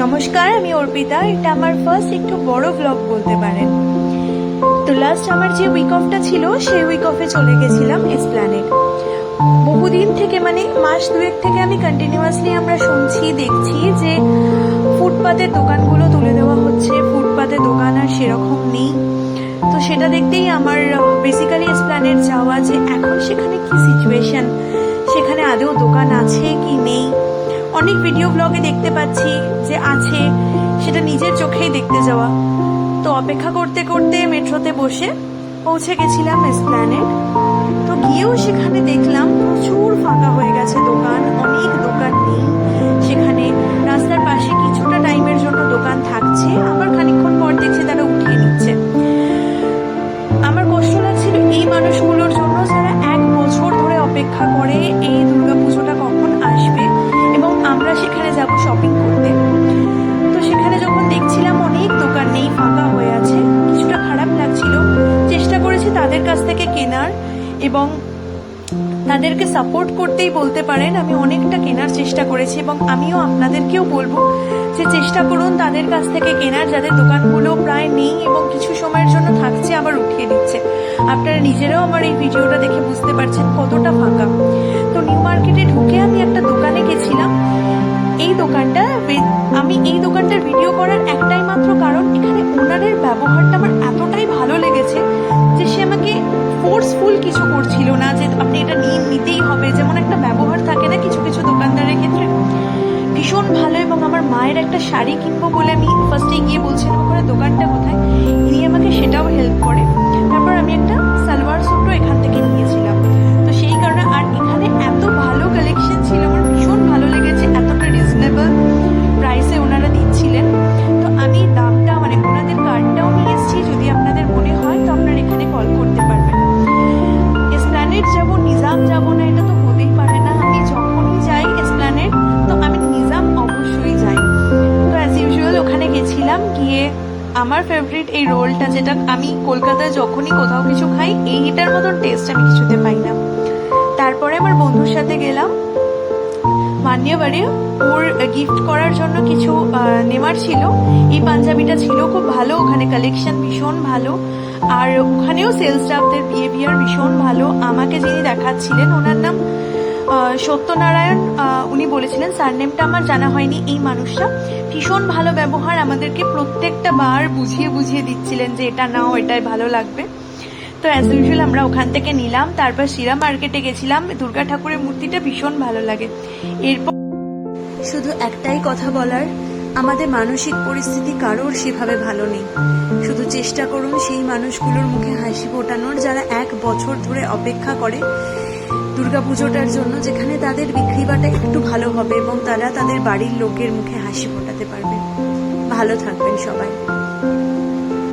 নমস্কার, আমি অর্পিতা। এটা আমার ফার্স্ট একটু বড় ব্লগ বলতে পারেন। তো লাস্ট আমার যে উইক অফটা ছিল সেই উইক অফে চলে গেছিলাম এসপ্ল্যানেড। বহুদিন থেকে মানে মাস দুয়েক থেকে আমি কন্টিনিউয়াসলি আমরা শুনছি দেখছি যে ফুটপাতের দোকানগুলো তুলে দেওয়া হচ্ছে, ফুটপাতের দোকান আর সেরকম নেই। তো সেটা দেখতেই আমার বেসিক্যালি এসপ্ল্যানেড যাওয়া, যে এখন সেখানে কি সিচুয়েশন, সেখানে আদৌ দোকান আছে কি নেই। অনেক ভিডিও ব্লগে দেখতে পাচ্ছি যে আছে, সেটা নিজের চোখেই দেখতে যাওয়া। তো অপেক্ষা করতে করতে মেট্রোতে বসে পৌঁছে গেছিলাম এসপ্ল্যানেড। তো গিয়েও সেখানে দেখলাম প্রচুর ফাঁকা হয়ে গেছে দোকান, অনেক দোকান নেই সেখানে। রাস্তার পাশে কিছুটা টাইমের জন্য দোকান থাকছে, আবার খানিকক্ষণ পর দেখছি তারা উঠিয়ে নিচ্ছে। আমার কষ্ট লাগছিল এই মানুষগুলোর জন্য যারা 1 বছর ধরে অপেক্ষা করে এই দুর্গাপুজোটা কখন আসবে এবং আমরা সেখানে যাব শপিং করতে। তো সেখানে যখন দেখছিলাম অনেক দোকান নেই, ফাঁকা হয়ে আছে, কিছুটা খারাপ লাগছিল। চেষ্টা করেছি তাদের কাছ থেকে কেনার এবং তাদেরকে সাপোর্ট করতেই বলতে পারেন। আমি অনেকটা কেনার চেষ্টা করেছি এবং আমিও আপনাদেরকেও বলবো যে চেষ্টা করুন তাদের কাছ থেকে কেনার, যাদের দোকানগুলো প্রায় নেই এবং কিছু সময়ের জন্য থাকছে আবার উঠিয়ে দিচ্ছে। আপনারা নিজেরাও আমার এই ভিডিওটা দেখে বুঝতে পারছেন কতটা ফাঁকা। তো নিউ মার্কেটে ঢুকে আমি একটা দোকানে গেছিলাম। এই দোকানটার ভিডিও করার একটাই মাত্র কারণ, এখানে ওনারের ব্যবহারটা আমার এতটাই ভালো লেগেছে যে সে আমাকে ফোর্সফুল কিছু করছিল না যে আপনি এটা নিতেই হবে, যেমন একটা ব্যবহার থাকে না কিছু কিছু দোকানদারের ক্ষেত্রে। ভীষণ ভালো। এবং আমার মায়ের একটা শাড়ি কিনবো বলে আমি ফার্স্টে গিয়ে বলছিলাম ওখানে দোকানটা কোথায়, ইনি আমাকে সেটাও হেল্প করে। তারপর আমি একটা সালোয়ার স্যুটও এখান থেকে নিয়েছিলাম। তো সেই কারণে, আর এখানে এত ভালো কালেকশন ছিল, আমার ভীষণ ভালো লেগেছে, এতটা রিজনেবল প্রাইসে ওনারা দিচ্ছিলেন। তো আমি দামটা মানে ওনাদের কার্ডটাও নিয়ে এসেছি, যদি আপনাদের মনে হয় তো আপনারা এখানে কল করতে পারবেন। এসপ্ল্যানেড যাবো, নিজাম যাবো না, এটা তো হতেই পারে না। আমি যখনই যাই এসপ্ল্যানেড তো আমি নিজাম অবশ্যই যাই। তো অ্যাজ ইউজুয়াল ওখানে গেছিলাম, গিয়ে আমার ফেভারিট এই রোলটা, যেটা আমি কলকাতায় যখনই কোথাও কিছু খাই এইটার মতন টেস্ট আমি কিছুতে পাই না। তারপরে আমার বন্ধুর সাথে গেলাম মান্যা বাড়ি, ওর গিফট করার জন্য কিছু নেওয়ার ছিল। এই পাঞ্জাবিটা ছিল খুব ভালো, ওখানে কালেকশন ভীষণ ভালো, আর ওখানেও সেলস স্টাফদের বিহেভিয়ার ভীষণ ভালো। আমাকে যিনি দেখাচ্ছিলেন ওনার নাম সত্যনারায়ণ, উনি বলেছিলেন, সারনেমটা আমার জানা হয়নি। এই মানুষটা ভীষণ ভালো ব্যবহার, আমাদেরকে প্রত্যেকটা বার বুঝিয়ে বুঝিয়ে দিচ্ছিলেন যে এটা নাও, এটাই ভালো লাগবে। তো অ্যাজ ইউজুয়াল আমরা ওখান থেকে নিলাম। তারপর শিরা মার্কেটে গেছিলাম, দুর্গা ঠাকুরের মূর্তিটা ভীষণ ভালো লাগে। এরপর শুধু একটাই কথা বলার, আমাদের মানসিক পরিস্থিতি কারোর সেভাবে ভালো নেই। শুধু চেষ্টা করুন সেই মানুষগুলোর মুখে হাসি ফোটানোর যারা 1 বছর ধরে অপেক্ষা করে দুর্গাপুজোটার জন্য, যেখানে তাদের বিক্রি বাটা একটু ভালো হবে এবং তারা তাদের বাড়ির লোকের মুখে হাসি ফোটাতে পারবে। ভালো থাকবেন সবাই।